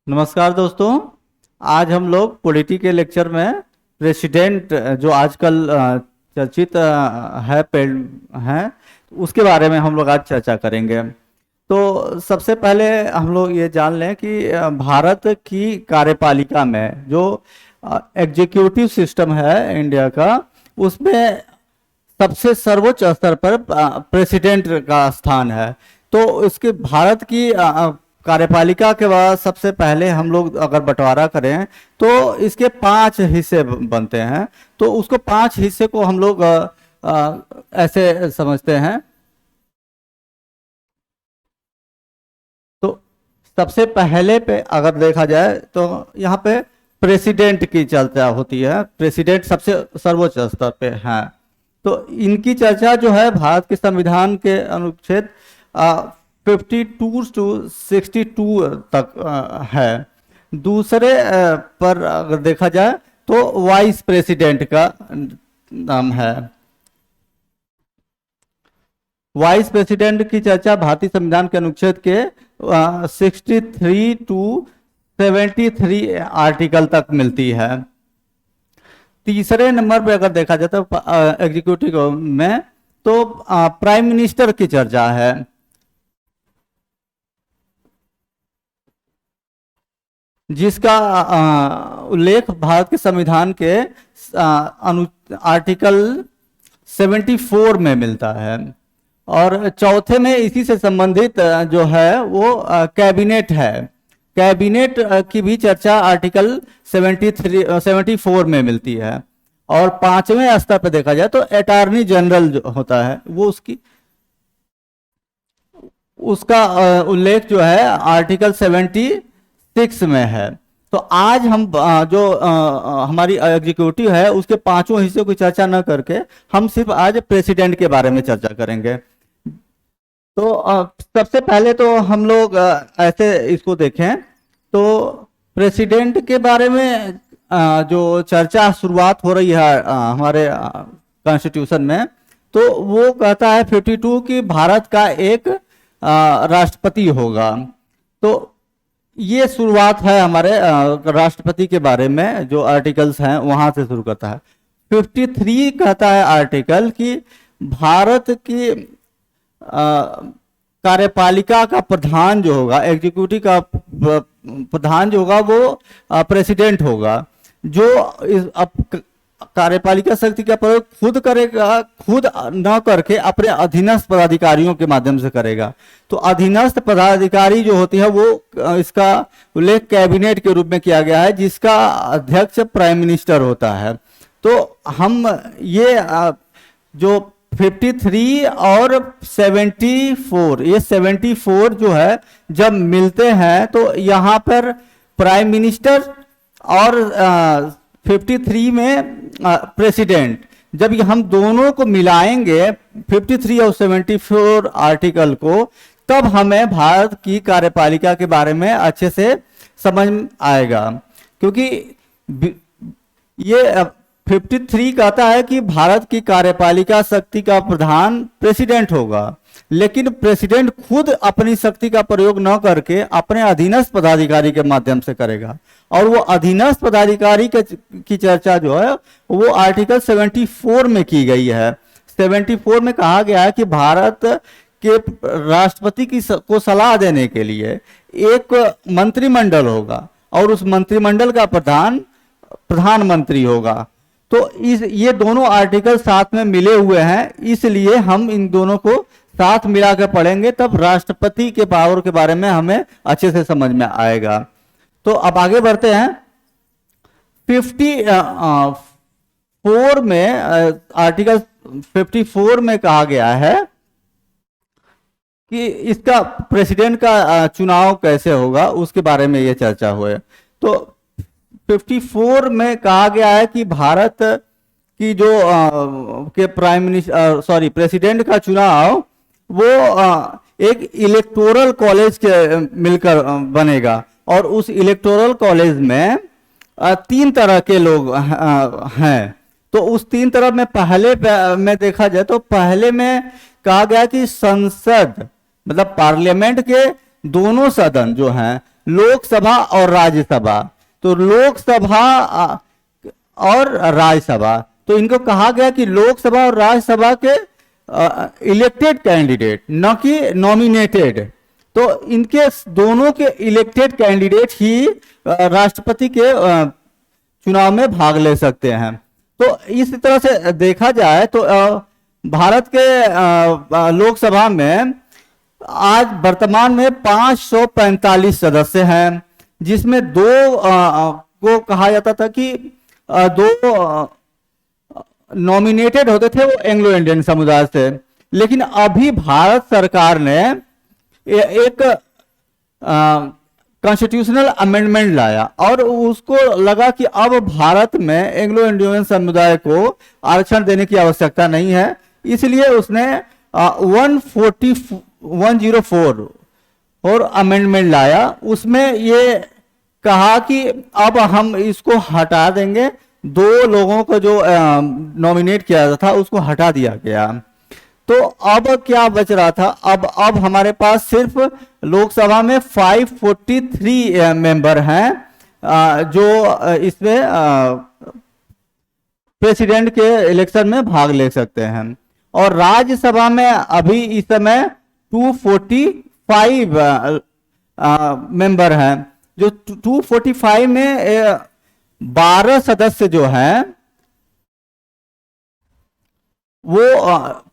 नमस्कार दोस्तों। आज हम लोग पॉलिटी के लेक्चर में प्रेसिडेंट जो आजकल चर्चित है उसके बारे में हम लोग आज चर्चा करेंगे। तो सबसे पहले हम लोग ये जान लें कि भारत की कार्यपालिका में जो एग्जीक्यूटिव सिस्टम है इंडिया का, उसमें सबसे सर्वोच्च स्तर पर प्रेसिडेंट का स्थान है। तो इसके भारत की कार्यपालिका के बाद सबसे पहले हम लोग अगर बंटवारा करें तो इसके 5 हिस्से बनते हैं। तो उसको 5 हिस्से को हम लोग ऐसे समझते हैं। तो सबसे पहले पे अगर देखा जाए तो यहाँ पे प्रेसिडेंट की चर्चा होती है। प्रेसिडेंट सबसे सर्वोच्च स्तर पे है। तो इनकी चर्चा जो है भारत के संविधान के अनुच्छेद 52 to 62 तक है। दूसरे पर अगर देखा जाए तो वाइस प्रेसिडेंट का नाम है। वाइस प्रेसिडेंट की चर्चा भारतीय संविधान के अनुच्छेद के 63 to 73 आर्टिकल तक मिलती है। तीसरे नंबर पे अगर देखा जाए तो एग्जीक्यूटिव में तो प्राइम मिनिस्टर की चर्चा है। जिसका उल्लेख भारत के संविधान के आर्टिकल 74 में मिलता है। और चौथे में इसी से संबंधित जो है वो कैबिनेट है। कैबिनेट की भी चर्चा आर्टिकल 74 में मिलती है। और 5वें स्तर पर देखा जाए तो अटॉर्नी जनरल जो होता है वो उसका उल्लेख जो है आर्टिकल 76 में है। तो आज हम जो हमारी एग्जीक्यूटिव है उसके 5 हिस्सों की चर्चा न करके हम सिर्फ आज प्रेसिडेंट के बारे में चर्चा करेंगे। तो सबसे पहले तो हम लोग ऐसे इसको देखें तो प्रेसिडेंट के बारे में जो चर्चा शुरुआत हो रही है हमारे कॉन्स्टिट्यूशन में, तो वो कहता है 52 कि भारत का एक राष्ट्रपति होगा। तो ये शुरुआत है हमारे राष्ट्रपति के बारे में। जो आर्टिकल्स हैं वहां से शुरू करता है। 53 कहता है आर्टिकल कि भारत की कार्यपालिका का प्रधान जो होगा, एग्जीक्यूटिव का प्रधान जो होगा वो प्रेसिडेंट होगा, जो कार्यपालिका शक्ति का प्रयोग खुद करेगा, खुद न करके अपने अधीनस्थ पदाधिकारियों के माध्यम से करेगा। तो अधीनस्थ पदाधिकारी जो होती है वो इसका उल्लेख कैबिनेट के रूप में किया गया है, जिसका अध्यक्ष प्राइम मिनिस्टर होता है। तो हम ये जो 53 और 74, ये 74 जो है जब मिलते हैं तो यहाँ पर प्राइम मिनिस्टर और 53 में प्रेसिडेंट, जब हम दोनों को मिलाएंगे 53 और 74 आर्टिकल को, तब हमें भारत की कार्यपालिका के बारे में अच्छे से समझ आएगा। क्योंकि ये 53 कहता है कि भारत की कार्यपालिका शक्ति का प्रधान प्रेसिडेंट होगा, लेकिन प्रेसिडेंट खुद अपनी शक्ति का प्रयोग न करके अपने अधीनस्थ पदाधिकारी के माध्यम से करेगा। और वो अधीनस्थ पदाधिकारी की चर्चा जो है वो आर्टिकल 74 में की गई है। 74 में कहा गया है कि भारत के राष्ट्रपति को सलाह देने के लिए एक मंत्रिमंडल होगा और उस मंत्रिमंडल का प्रधानमंत्री होगा। तो ये दोनों आर्टिकल साथ में मिले हुए हैं, इसलिए हम इन दोनों को साथ मिला के पढ़ेंगे, तब राष्ट्रपति के पावर के बारे में हमें अच्छे से समझ में आएगा। तो अब आगे बढ़ते हैं। 54 में आर्टिकल 54 में कहा गया है कि इसका प्रेसिडेंट का चुनाव कैसे होगा, उसके बारे में ये चर्चा हुई। तो 54 में कहा गया है कि भारत की जो के प्रेसिडेंट का चुनाव वो एक इलेक्टोरल कॉलेज के मिलकर बनेगा। और उस इलेक्टोरल कॉलेज में 3 तरह के लोग हैं। तो उस 3 तरह में पहले में देखा जाए तो पहले में कहा गया कि संसद मतलब पार्लियामेंट के दोनों सदन जो हैं लोकसभा और राज्यसभा। तो लोकसभा और राज्यसभा, तो इनको कहा गया कि लोकसभा और राज्यसभा के इलेक्टेड कैंडिडेट, न कि नॉमिनेटेड, तो इनके दोनों के इलेक्टेड कैंडिडेट ही राष्ट्रपति के चुनाव में भाग ले सकते हैं। तो इस तरह से देखा जाए तो भारत के लोकसभा में आज वर्तमान में 545 सदस्य हैं, जिसमें दो को कहा जाता था कि दो नॉमिनेटेड होते थे, वो एंग्लो इंडियन समुदाय से। लेकिन अभी भारत सरकार ने एक कॉन्स्टिट्यूशनल अमेंडमेंट लाया और उसको लगा कि अब भारत में एंग्लो इंडियन समुदाय को आरक्षण देने की आवश्यकता नहीं है, इसलिए उसने 104 और अमेंडमेंट लाया। उसमें ये कहा कि अब हम इसको हटा देंगे, दो लोगों को जो नॉमिनेट किया था उसको हटा दिया गया। तो अब क्या बच रहा था, अब हमारे पास सिर्फ लोकसभा में 543 मेंबर हैं जो इसमें प्रेसिडेंट के इलेक्शन में भाग ले सकते हैं, और राज्यसभा में अभी इस समय 245 मेंबर हैं। जो 245 में 12 सदस्य जो हैं वो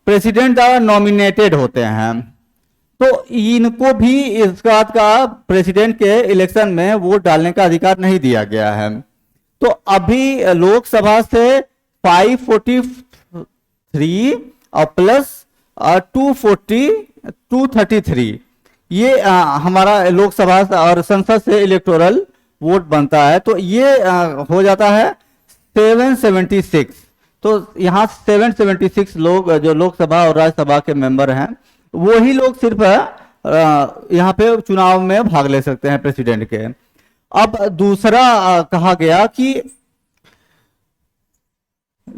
प्रेसिडेंट द्वारा नॉमिनेटेड होते हैं, तो इनको भी इस बात का प्रेसिडेंट के इलेक्शन में वोट डालने का अधिकार नहीं दिया गया है। तो अभी लोकसभा से 543 और प्लस 233 ये हमारा लोकसभा और संसद से इलेक्टोरल वोट बनता है, तो ये हो जाता है 776। तो यहाँ 776 लोग जो लोकसभा और राज्यसभा के मेंबर हैं, वही लोग सिर्फ यहाँ पे चुनाव में भाग ले सकते हैं प्रेसिडेंट के। अब दूसरा कहा गया कि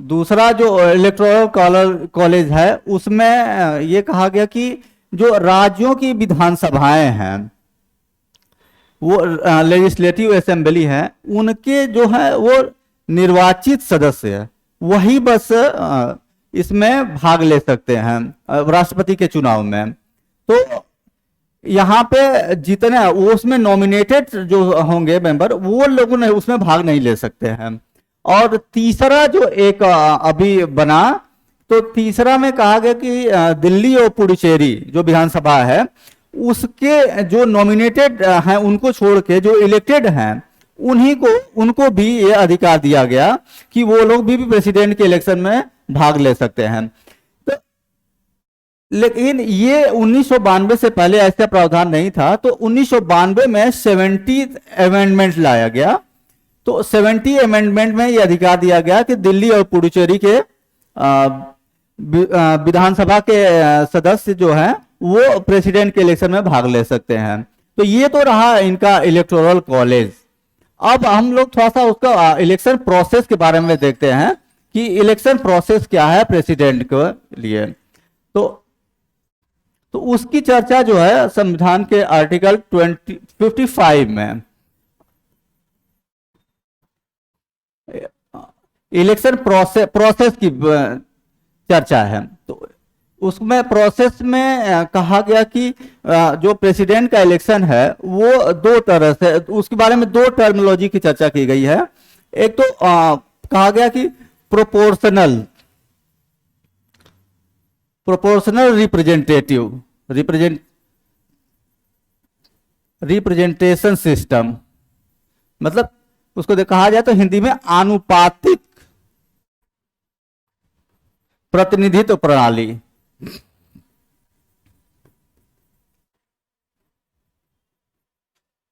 दूसरा जो इलेक्टोरल कॉलेज है उसमें ये कहा गया कि जो राज्यों की विधानसभाएं हैं, वो लेजिस्लेटिव असेंबली है, उनके जो है वो निर्वाचित सदस्य वही बस इसमें भाग ले सकते हैं राष्ट्रपति के चुनाव में। तो यहाँ पे जितने उसमें नॉमिनेटेड जो होंगे मेंबर, वो लोग उसमें भाग नहीं ले सकते हैं। और तीसरा जो एक अभी बना, तो तीसरा में कहा गया कि दिल्ली और पुडुचेरी जो विधानसभा है उसके जो नॉमिनेटेड हैं उनको छोड़ के जो इलेक्टेड हैं उनको भी ये अधिकार दिया गया कि वो लोग भी प्रेसिडेंट के इलेक्शन में भाग ले सकते हैं। तो लेकिन ये 1992 से पहले ऐसा प्रावधान नहीं था, तो 1992 में 70 अमेंडमेंट लाया गया। तो 70 अमेंडमेंट में ये अधिकार दिया गया कि दिल्ली और पुडुचेरी के विधानसभा के सदस्य जो हैं वो प्रेसिडेंट के इलेक्शन में भाग ले सकते हैं। तो ये तो रहा इनका इलेक्टोरल कॉलेज। अब हम लोग थोड़ा सा उसका इलेक्शन प्रोसेस के बारे में देखते हैं कि इलेक्शन प्रोसेस क्या है प्रेसिडेंट के लिए। तो उसकी चर्चा जो है संविधान के आर्टिकल 55 में इलेक्शन प्रोसेस की चर्चा है। तो उसमें प्रोसेस में कहा गया कि जो प्रेसिडेंट का इलेक्शन है वो दो तरह से, उसके बारे में दो टर्मिनोलॉजी की चर्चा की गई है। एक तो कहा गया कि प्रोपोर्शनल रिप्रेजेंटेशन सिस्टम, मतलब उसको कहा जाए तो हिंदी में आनुपातिक प्रतिनिधित्व प्रणाली।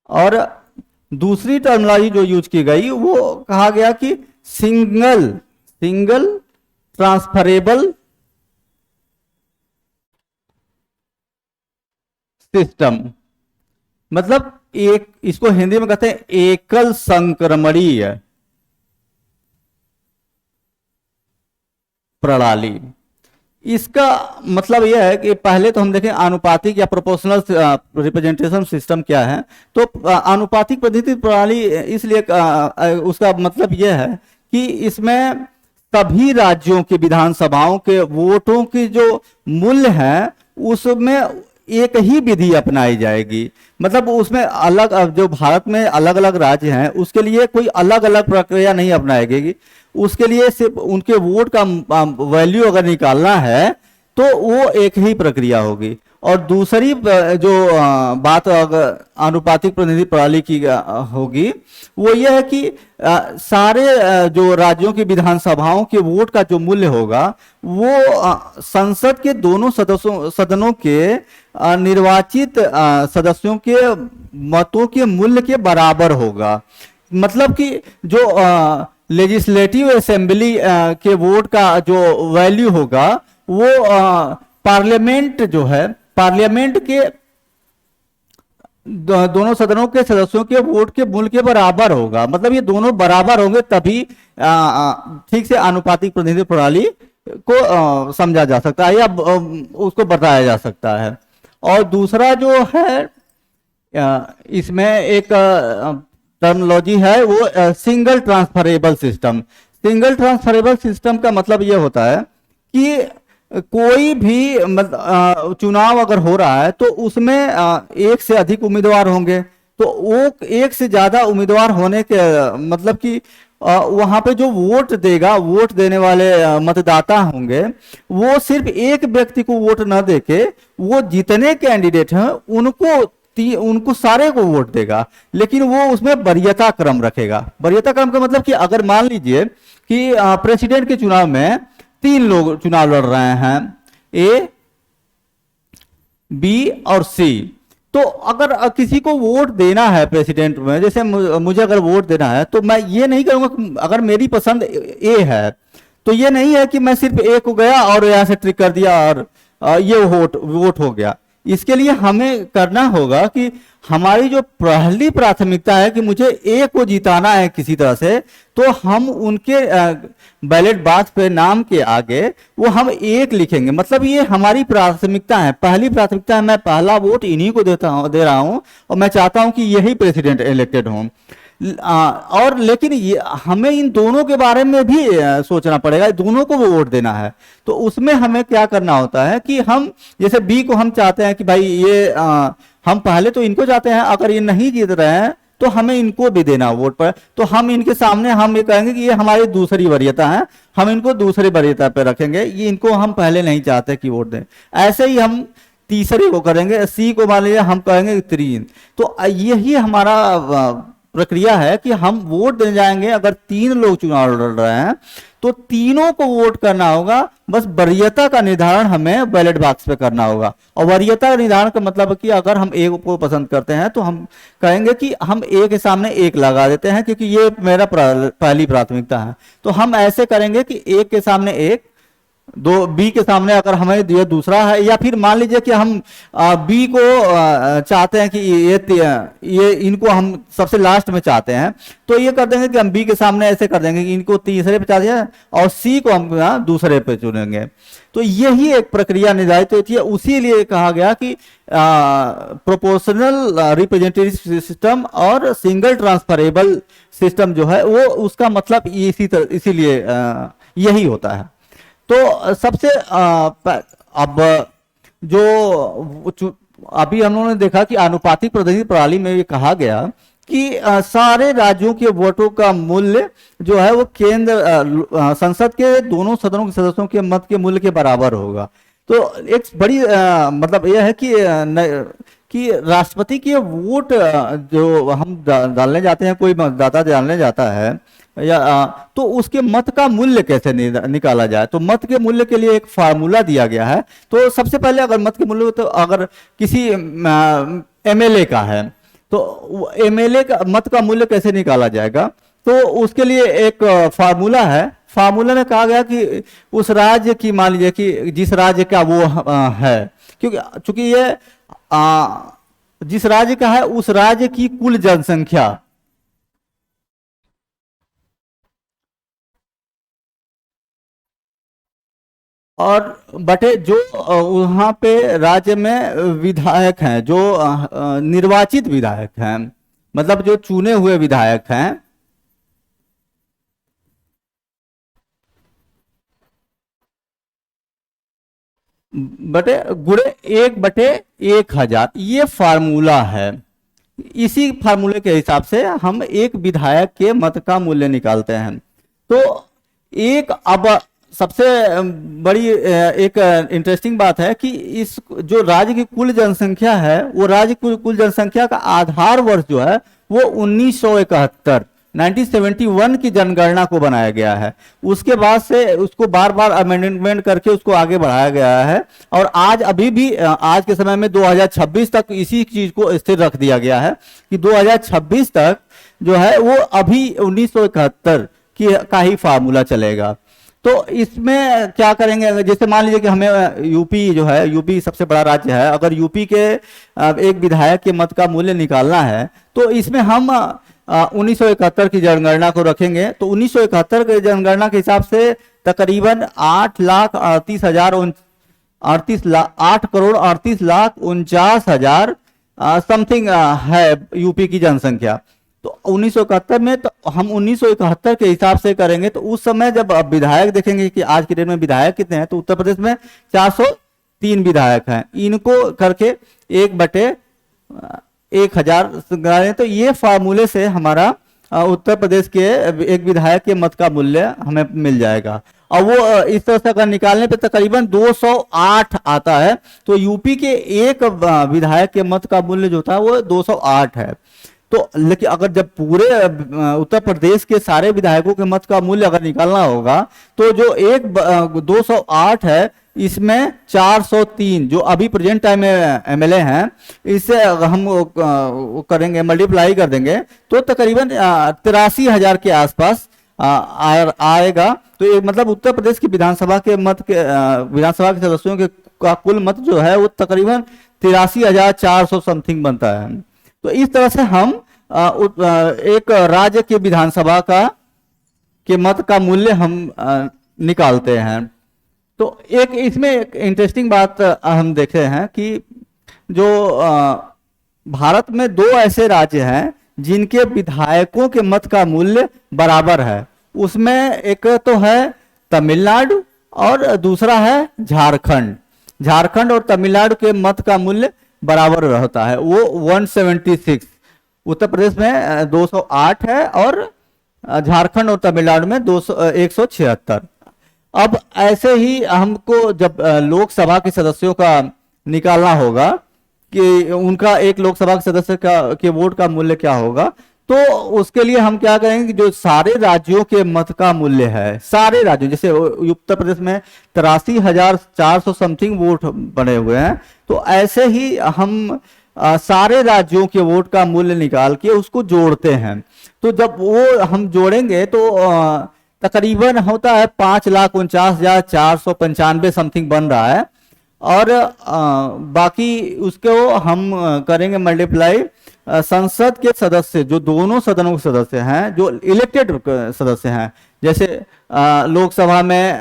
और दूसरी टर्मिनोलॉजी जो यूज की गई वो कहा गया कि सिंगल ट्रांसफरेबल सिस्टम, मतलब एक, इसको हिंदी में कहते हैं एकल संक्रमणीय प्रणाली। इसका मतलब यह है कि पहले तो हम देखें आनुपातिक या प्रोपोर्शनल रिप्रेजेंटेशन सिस्टम क्या है। तो आनुपातिक प्रतिनिधि प्रणाली इसलिए उसका मतलब यह है कि इसमें सभी राज्यों की विधानसभाओं के वोटों की जो मूल्य है उसमें एक ही विधि अपनाई जाएगी। मतलब उसमें अलग, अब जो भारत में अलग अलग राज्य हैं उसके लिए कोई अलग अलग प्रक्रिया नहीं अपनाई गई। उसके लिए सिर्फ उनके वोट का वैल्यू अगर निकालना है तो वो एक ही प्रक्रिया होगी। और दूसरी जो बात अगर आनुपातिक प्रतिनिधि प्रणाली की होगी वो यह है कि सारे जो राज्यों की विधानसभाओं के वोट का जो मूल्य होगा वो संसद के दोनों सदनों के निर्वाचित सदस्यों के मतों के मूल्य के बराबर होगा। मतलब कि जो लेजिस्लेटिव असेंबली के वोट का जो वैल्यू होगा वो पार्लियामेंट जो है, पार्लियामेंट के दोनों सदनों के सदस्यों के वोट के मूल्य के बराबर होगा। मतलब ये दोनों बराबर होंगे तभी ठीक से आनुपातिक प्रतिनिधि प्रणाली को समझा जा सकता है या उसको बताया जा सकता है। और दूसरा जो है इसमें एक टर्मिनोलॉजी है वो single transferable system. Single transferable system का मतलब ये होता है कि कोई भी चुनाव अगर हो रहा है तो उसमें एक से अधिक उम्मीदवार होंगे, तो वो एक से ज्यादा उम्मीदवार होने के मतलब कि वहां पे जो वोट देगा, वोट देने वाले मतदाता होंगे वो सिर्फ एक व्यक्ति को वोट न देके वो जितने कैंडिडेट हैं उनको सारे को वोट देगा। लेकिन वो उसमें वरीयता क्रम रखेगा। वरीयता क्रम का मतलब कि अगर मान लीजिए कि प्रेसिडेंट के चुनाव में 3 लोग चुनाव लड़ रहे हैं, ए, बी और सी, तो अगर किसी को वोट देना है प्रेसिडेंट में, जैसे मुझे अगर वोट देना है तो मैं ये नहीं करूंगा, अगर मेरी पसंद ए है तो ये नहीं है कि मैं सिर्फ ए को गया और यहां से ट्रिक कर दिया और ये वोट हो गया। इसके लिए हमें करना होगा कि हमारी जो पहली प्राथमिकता है कि मुझे ए को जिताना है किसी तरह से, तो हम उनके बैलेट बॉक्स पे नाम के आगे वो हम एक लिखेंगे। मतलब ये हमारी प्राथमिकता है, पहली प्राथमिकता है, मैं पहला वोट इन्हीं को दे रहा हूं और मैं चाहता हूं कि यही प्रेसिडेंट इलेक्टेड हों। और लेकिन ये हमें इन दोनों के बारे में भी सोचना पड़ेगा, दोनों को वो वोट देना है। तो उसमें हमें क्या करना होता है कि हम जैसे बी को हम चाहते हैं कि भाई ये हम पहले तो इनको चाहते हैं, अगर ये नहीं जीत रहे हैं तो हमें इनको भी देना वोट पर। तो हम इनके सामने हम ये कहेंगे कि ये हमारी दूसरी वरीयता है, हम इनको दूसरी वरीयता पर रखेंगे, ये इनको हम पहले नहीं चाहते कि वोट दें। ऐसे ही हम तीसरे को करेंगे, सी को मान लीजिए हम कहेंगे 3। तो यही हमारा प्रक्रिया है कि हम वोट देने जाएंगे। अगर 3 लोग चुनाव लड़ रहे हैं तो तीनों को वोट करना होगा, बस वरीयता का निर्धारण हमें बैलेट बॉक्स पे करना होगा। और वरीयता का निर्धारण का मतलब कि अगर हम ए को पसंद करते हैं तो हम कहेंगे कि हम ए के सामने 1 लगा देते हैं क्योंकि ये मेरा पहली प्राथमिकता है। तो हम ऐसे करेंगे कि 1 के सामने 1, दो बी के सामने अगर हमें ये दूसरा है, या फिर मान लीजिए कि हम बी को चाहते हैं कि ये इनको हम सबसे लास्ट में चाहते हैं, तो ये कर देंगे कि हम बी के सामने ऐसे कर देंगे कि इनको तीसरे पे चाहते हैं और सी को हम दूसरे पे चुनेंगे। तो यही एक प्रक्रिया निर्धारित होती है। उसी लिए कहा गया कि प्रोपोर्शनल रिप्रेजेंटेटिव सिस्टम और सिंगल ट्रांसफरेबल सिस्टम जो है वो उसका मतलब इसीलिए यही होता है। तो सबसे अब जो अभी हम लोगों ने देखा कि आनुपातिक प्रतिनिधि प्रणाली में ये कहा गया कि सारे राज्यों के वोटों का मूल्य जो है वो केंद्र संसद के दोनों सदनों के सदस्यों के मत के मूल्य के बराबर होगा। तो एक बड़ी मतलब यह है कि राष्ट्रपति के वोट जो हम डालने जाते हैं, कोई मतदाता डालने जाता है या तो उसके मत का मूल्य कैसे निकाला जाए। तो मत के मूल्य के लिए एक फार्मूला दिया गया है। तो सबसे पहले अगर मत के मूल्य, तो अगर किसी एमएलए का है तो एमएलए का मत का मूल्य कैसे निकाला जाएगा, तो उसके लिए एक फार्मूला है। फार्मूला में कहा गया कि उस राज्य की, मान लीजिए कि जिस राज्य का वो है, क्योंकि चूंकि ये जिस राज्य का है उस राज्य की कुल जनसंख्या और बटे जो वहाँ पे राज्य में विधायक हैं, जो निर्वाचित विधायक हैं, मतलब जो चुने हुए विधायक हैं, बटे गुणे 1/1000, ये फार्मूला है। इसी फार्मूले के हिसाब से हम एक विधायक के मत का मूल्य निकालते हैं। तो एक अब सबसे बड़ी एक इंटरेस्टिंग बात है कि इस जो राज्य की कुल जनसंख्या है, वो राज्य की कुल जनसंख्या का आधार वर्ष जो है वो 1971 1971 की जनगणना को बनाया गया है। उसके बाद से उसको बार बार अमेंडमेंट करके उसको आगे बढ़ाया गया है, और आज अभी भी आज के समय में 2026 तक इसी चीज को स्थिर रख दिया गया है कि 2026 तक जो है वो अभी 1971 की का ही फार्मूला चलेगा। तो इसमें क्या करेंगे, जैसे मान लीजिए कि हमें यूपी जो है, यूपी सबसे बड़ा राज्य है, अगर यूपी के एक विधायक के मत का मूल्य निकालना है तो इसमें हम 1971 की जनगणना को रखेंगे। तो 1971 की जनगणना के हिसाब से तकरीबन 8,38,49,49 समथिंग है यूपी की जनसंख्या। तो 1971 में तो हम 1971 के हिसाब से करेंगे। तो उस समय जब विधायक देखेंगे कि आज की डेट में विधायक कितने हैं, तो उत्तर प्रदेश में 403 विधायक हैं। इनको करके 1/1000, तो ये फार्मूले से हमारा उत्तर प्रदेश के एक विधायक के मत का मूल्य हमें मिल जाएगा। और वो इस तरह से अगर निकालने पे तकरीबन 208 आता है। तो यूपी के एक विधायक के मत का मूल्य जो था वो 208 है। तो लेकिन अगर जब पूरे उत्तर प्रदेश के सारे विधायकों के मत का मूल्य अगर निकालना होगा, तो जो 208 है, इसमें 403 जो अभी प्रेजेंट टाइम में एमएलए हैं, इससे हम करेंगे, मल्टीप्लाई कर देंगे तो तकरीबन 83,000 के आसपास आएगा। तो ये मतलब उत्तर प्रदेश की विधानसभा के विधानसभा के सदस्यों के का कुल मत जो है वो तकरीबन 83,400 समथिंग बनता है। तो इस तरह से हम एक राज्य के विधानसभा के मत का मूल्य हम निकालते हैं। तो एक इसमें एक इंटरेस्टिंग बात हम देखे हैं कि जो भारत में 2 ऐसे राज्य हैं जिनके विधायकों के मत का मूल्य बराबर है। उसमें एक तो है तमिलनाडु और दूसरा है झारखंड। झारखंड और तमिलनाडु के मत का मूल्य बराबर होता है, वो 176। उत्तर प्रदेश में 208 है और झारखंड और तमिलनाडु में 176। अब ऐसे ही हमको जब लोकसभा के सदस्यों का निकालना होगा कि उनका एक लोकसभा के सदस्य के वोट का मूल्य क्या होगा, तो उसके लिए हम क्या करेंगे कि जो सारे राज्यों के मत का मूल्य है, सारे राज्यों, जैसे उत्तर प्रदेश में 83,400 समथिंग वोट बने हुए हैं, तो ऐसे ही हम सारे राज्यों के वोट का मूल्य निकाल के उसको जोड़ते हैं। तो जब वो हम जोड़ेंगे तो तकरीबन होता है 5,49,495 समथिंग बन रहा है। और बाकी उसको हम करेंगे मल्टीप्लाई संसद के सदस्य, जो दोनों सदनों के सदस्य हैं, जो इलेक्टेड सदस्य हैं, जैसे लोकसभा में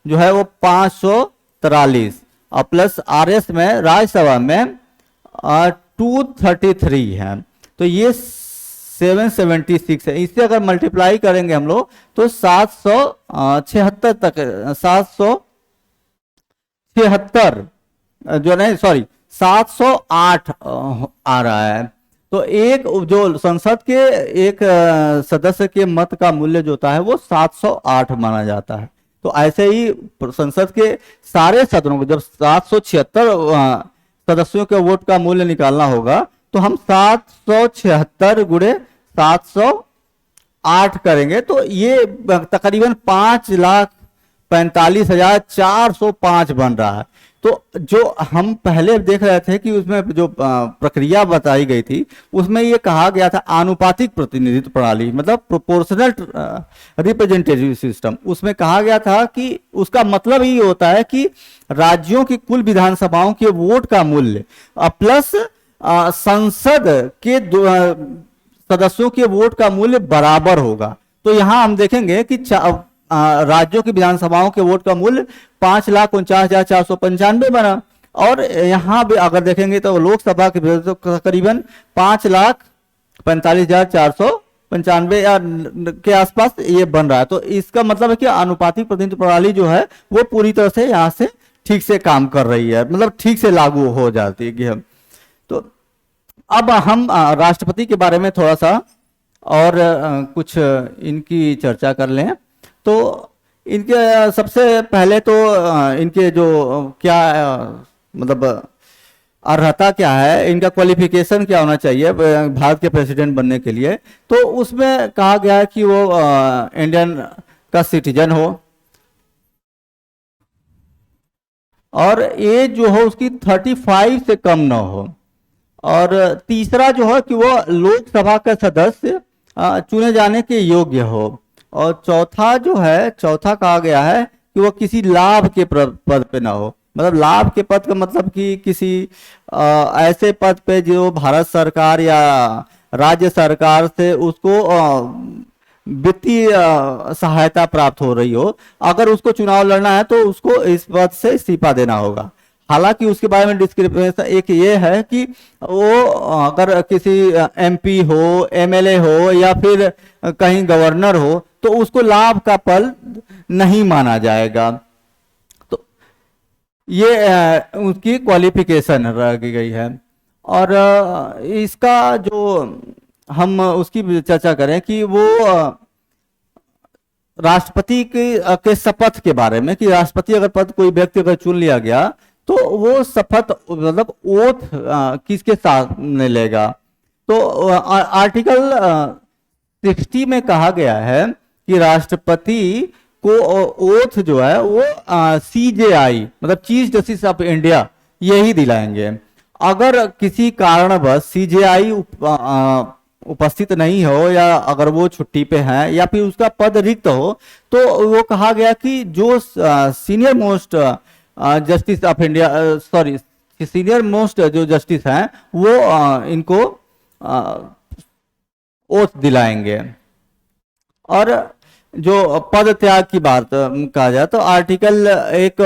जो है वो 543 और प्लस आरएस में राज्यसभा में 233 है, तो ये 776 है। इससे अगर मल्टीप्लाई करेंगे हम लोग तो 776 तक, 776 जो नहीं, सॉरी 708 आ रहा है। तो एक जो संसद के एक सदस्य के मत का मूल्य जो होता है वो 708 माना जाता है। तो ऐसे ही संसद के सारे सदनों को जब 776 सदस्यों के वोट का मूल्य निकालना होगा, तो हम 776 गुणे 708 करेंगे, तो ये तकरीबन 5,45,405 बन रहा है। तो जो हम पहले देख रहे थे कि उसमें जो प्रक्रिया बताई गई थी, उसमें ये कहा गया था आनुपातिक प्रतिनिधित्व प्रणाली, मतलब प्रोपोर्शनल रिप्रेजेंटेटिव सिस्टम। उसमें कहा गया था कि उसका मतलब ये होता है कि राज्यों की कुल विधानसभाओं के वोट का मूल्य प्लस संसद के सदस्यों के वोट का मूल्य बराबर होगा। तो यहां हम देखेंगे कि राज्यों की विधानसभाओं के वोट का मूल्य 5,49,495 बना। और यहाँ भी अगर देखेंगे तो लोकसभा के तो करीबन 5,45,495 या के आसपास ये बन रहा है। तो इसका मतलब है कि अनुपातिक प्रतिनिधित्व प्रणाली जो है वो पूरी तरह से यहाँ से ठीक से काम कर रही है, मतलब ठीक से लागू हो जाती है कि हम। तो अब हम राष्ट्रपति के बारे में थोड़ा सा और कुछ इनकी चर्चा कर लें। तो इनके सबसे पहले तो इनके जो क्या मतलब अर्हता क्या है, इनका क्वालिफिकेशन क्या होना चाहिए भारत के प्रेसिडेंट बनने के लिए। तो उसमें कहा गया है कि वो इंडियन का सिटीजन हो और एज जो हो उसकी 35 से कम ना हो। और तीसरा जो है कि वो लोकसभा का सदस्य चुने जाने के योग्य हो। और चौथा जो है, चौथा कहा गया है कि वो किसी लाभ के पद पे ना हो। मतलब लाभ के पद का मतलब कि किसी ऐसे पद पे जो भारत सरकार या राज्य सरकार से उसको वित्तीय सहायता प्राप्त हो रही हो। अगर उसको चुनाव लड़ना है तो उसको इस पद से इस्तीफा देना होगा। हालांकि उसके बारे में डिस्क्रिपेंसी एक ये है कि वो अगर किसी एमपी हो, एमएलए हो या फिर कहीं गवर्नर हो तो उसको लाभ का पद नहीं माना जाएगा। तो ये उसकी क्वालिफिकेशन रखी गई है। और इसका जो हम उसकी चर्चा करें कि वो राष्ट्रपति के शपथ के बारे में, कि राष्ट्रपति अगर पद कोई व्यक्ति अगर चुन लिया गया तो वो शपथ मतलब ओथ किसके सामने लेगा। तो आर्टिकल 60 में कहा गया है कि राष्ट्रपति को ओथ जो है वो सीजेआई मतलब चीफ जस्टिस ऑफ इंडिया यही दिलाएंगे। अगर किसी कारणवश सीजेआई उपस्थित नहीं हो या अगर वो छुट्टी पे हैं या फिर उसका पद रिक्त हो तो वो कहा गया कि जो senior most justice of India sorry senior most जो जस्टिस हैं वो इनको ओथ दिलाएंगे। और जो पद त्याग की बात कहा जाए तो आर्टिकल एक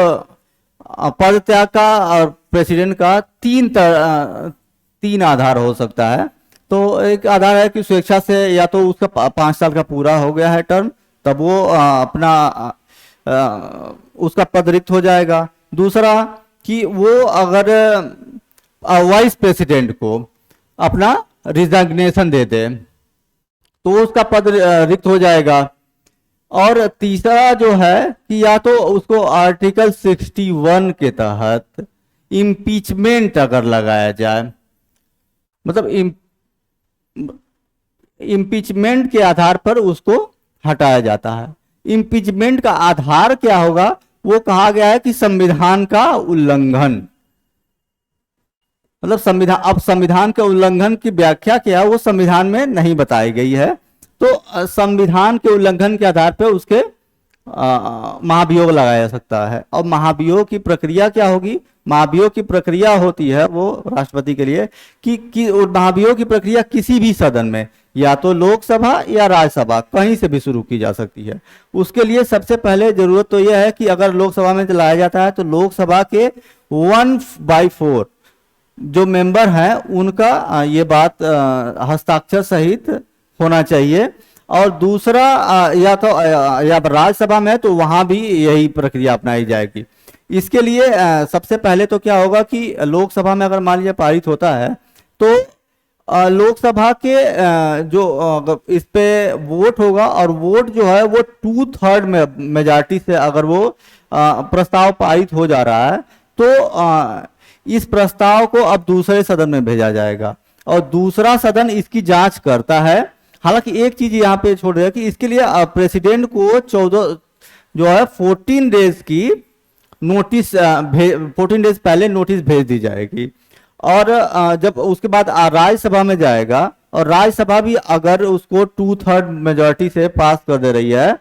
पद त्याग का और प्रेसिडेंट का तीन आधार हो सकता है। तो एक आधार है कि स्वेच्छा से या तो उसका 5 साल का पूरा हो गया है टर्म, तब वो अपना उसका पद रिक्त हो जाएगा। दूसरा कि वो अगर वाइस प्रेसिडेंट को अपना रिजाग्नेशन दे दे तो उसका पद रिक्त हो जाएगा। और तीसरा जो है कि या तो उसको आर्टिकल 61 के तहत इम्पीचमेंट अगर लगाया जाए, मतलब इम्पीचमेंट के आधार पर उसको हटाया जाता है। इम्पीचमेंट का आधार क्या होगा, वो कहा गया है कि संविधान का उल्लंघन। मतलब संविधान के उल्लंघन की व्याख्या क्या है वो संविधान में नहीं बताई गई है। तो संविधान के उल्लंघन के आधार पर उसके महाभियोग लगाया जा सकता है। और महाभियोग की प्रक्रिया क्या होगी, महाभियोग की प्रक्रिया होती है वो राष्ट्रपति के लिए कि महाभियोग की प्रक्रिया किसी भी सदन में या तो लोकसभा या राज्यसभा कहीं से भी शुरू की जा सकती है। उसके लिए सबसे पहले जरूरत तो यह है कि अगर लोकसभा में चलाया जाता है तो लोकसभा के 1/4 जो मेंबर हैं उनका ये बात हस्ताक्षर सहित होना चाहिए। और दूसरा या तो या राज्यसभा में तो वहां भी यही प्रक्रिया अपनाई जाएगी। इसके लिए सबसे पहले तो क्या होगा कि लोकसभा में अगर मान लीजिए पारित होता है तो लोकसभा के जो इस पे वोट होगा और वोट जो है वो 2/3 में मेजॉरिटी से अगर वो प्रस्ताव पारित हो जा रहा है तो इस प्रस्ताव को अब दूसरे सदन में भेजा जाएगा और दूसरा सदन इसकी जांच करता है। हालांकि एक चीज यहाँ पे छोड़ दिया कि इसके लिए प्रेसिडेंट को 14 जो है 14 डेज की नोटिस 14 डेज पहले नोटिस भेज दी जाएगी। और जब उसके बाद राज्यसभा में जाएगा और राज्यसभा भी अगर उसको 2/3 मेजॉरिटी से पास कर दे रही है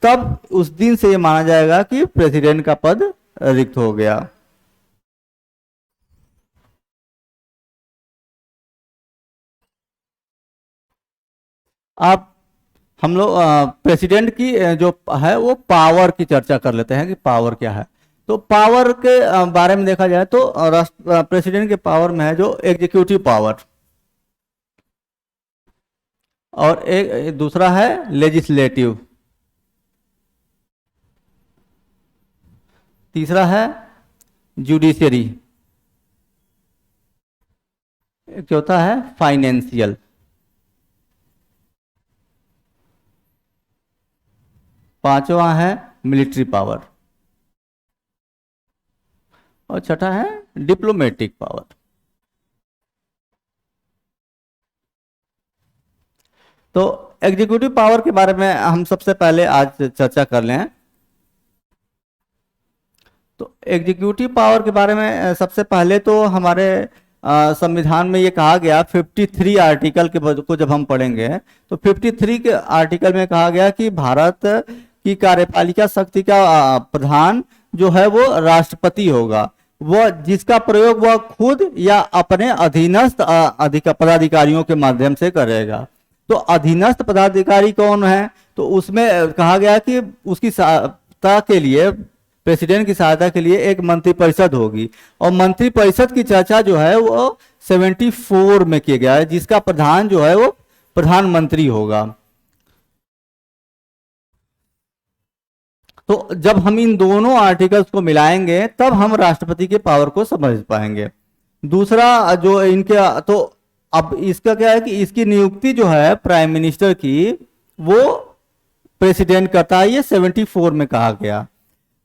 तब उस दिन से ये माना जाएगा कि प्रेसिडेंट का पद रिक्त हो गया। आप हम लोग प्रेसिडेंट की जो है वो पावर की चर्चा कर लेते हैं कि पावर क्या है। तो पावर के बारे में देखा जाए तो राष्ट्र प्रेसिडेंट के पावर में है जो एग्जीक्यूटिव पावर, और एक दूसरा है लेजिस्लेटिव, तीसरा है जुडिशरी, चौथा है फाइनेंशियल, पांचवा है मिलिट्री पावर, और छठा है डिप्लोमेटिक पावर। तो एग्जीक्यूटिव पावर के बारे में हम सबसे पहले आज चर्चा कर लें। तो एग्जीक्यूटिव पावर के बारे में सबसे पहले तो हमारे संविधान में ये कहा गया 53 आर्टिकल के को जब हम पढ़ेंगे तो 53 के आर्टिकल में कहा गया कि भारत की कार्यपालिका शक्ति का प्रधान जो है वो राष्ट्रपति होगा, वह जिसका प्रयोग वह खुद या अपने अधीनस्थ पदाधिकारियों के माध्यम से करेगा। तो अधीनस्थ पदाधिकारी कौन है? तो उसमें कहा गया कि उसकी सहायता के लिए, प्रेसिडेंट की सहायता के लिए एक मंत्रिपरिषद होगी, और मंत्रिपरिषद की चर्चा जो है वो 74 में किया गया है, जिसका प्रधान जो है वो प्रधानमंत्री होगा। तो जब हम इन दोनों आर्टिकल्स को मिलाएंगे तब हम राष्ट्रपति के पावर को समझ पाएंगे। दूसरा जो इनके, तो अब इसका क्या है कि इसकी नियुक्ति जो है प्राइम मिनिस्टर की वो प्रेसिडेंट करता है, ये 74 में कहा गया।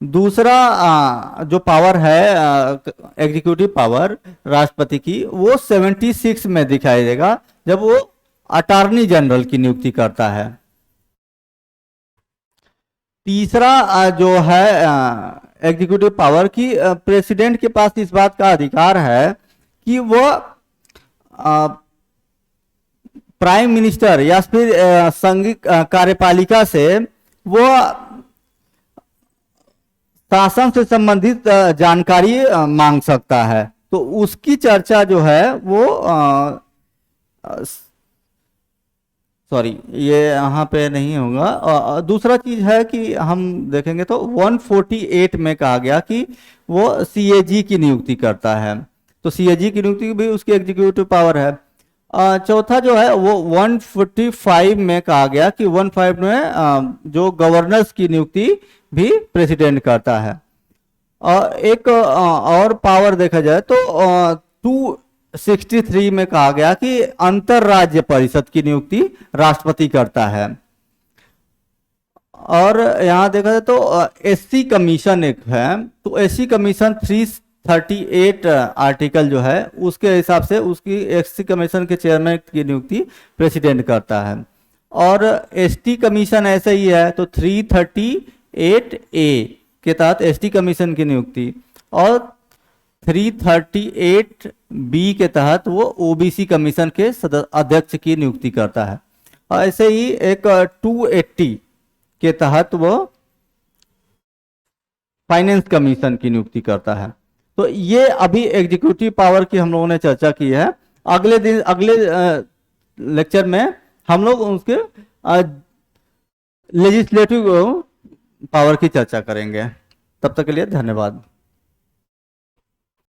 दूसरा जो पावर है एग्जीक्यूटिव पावर राष्ट्रपति की, वो 76 में दिखाई देगा जब वो अटॉर्नी जनरल की नियुक्ति करता है। तीसरा जो है एग्जीक्यूटिव पावर की, प्रेसिडेंट के पास इस बात का अधिकार है कि वो प्राइम मिनिस्टर या फिर संघीय कार्यपालिका से वो शासन से संबंधित जानकारी मांग सकता है। तो उसकी चर्चा जो है वो सॉरी ये यहाँ पे नहीं होगा। दूसरा चीज है कि हम देखेंगे तो 148 में कहा गया कि वो सीएजी की नियुक्ति करता है, तो सीएजी की नियुक्ति भी उसकी एग्जीक्यूटिव पावर है। चौथा जो है वो 145 में कहा गया कि 145 में जो गवर्नर्स की नियुक्ति भी प्रेसिडेंट करता है। और एक और पावर देखा जाए तो 263 में कहा गया कि अंतरराज्य परिषद की नियुक्ति राष्ट्रपति करता है। और यहाँ देखा जाए तो एससी कमीशन एक है, तो एससी कमीशन 338 आर्टिकल जो है उसके हिसाब से उसकी एससी कमीशन के चेयरमैन की नियुक्ति प्रेसिडेंट करता है। और एसटी कमीशन ऐसे ही है, तो 338A के तहत एसटी कमीशन की नियुक्ति, और 338B के तहत वो ओबीसी कमीशन के अध्यक्ष की नियुक्ति करता है। और ऐसे ही एक 280 के तहत वो फाइनेंस कमीशन की नियुक्ति करता है। तो ये अभी एग्जीक्यूटिव पावर की हम लोगों ने चर्चा की है। अगले लेक्चर में हम लोग उसके लेजिस्लेटिव पावर की चर्चा करेंगे। तब तक के लिए धन्यवाद।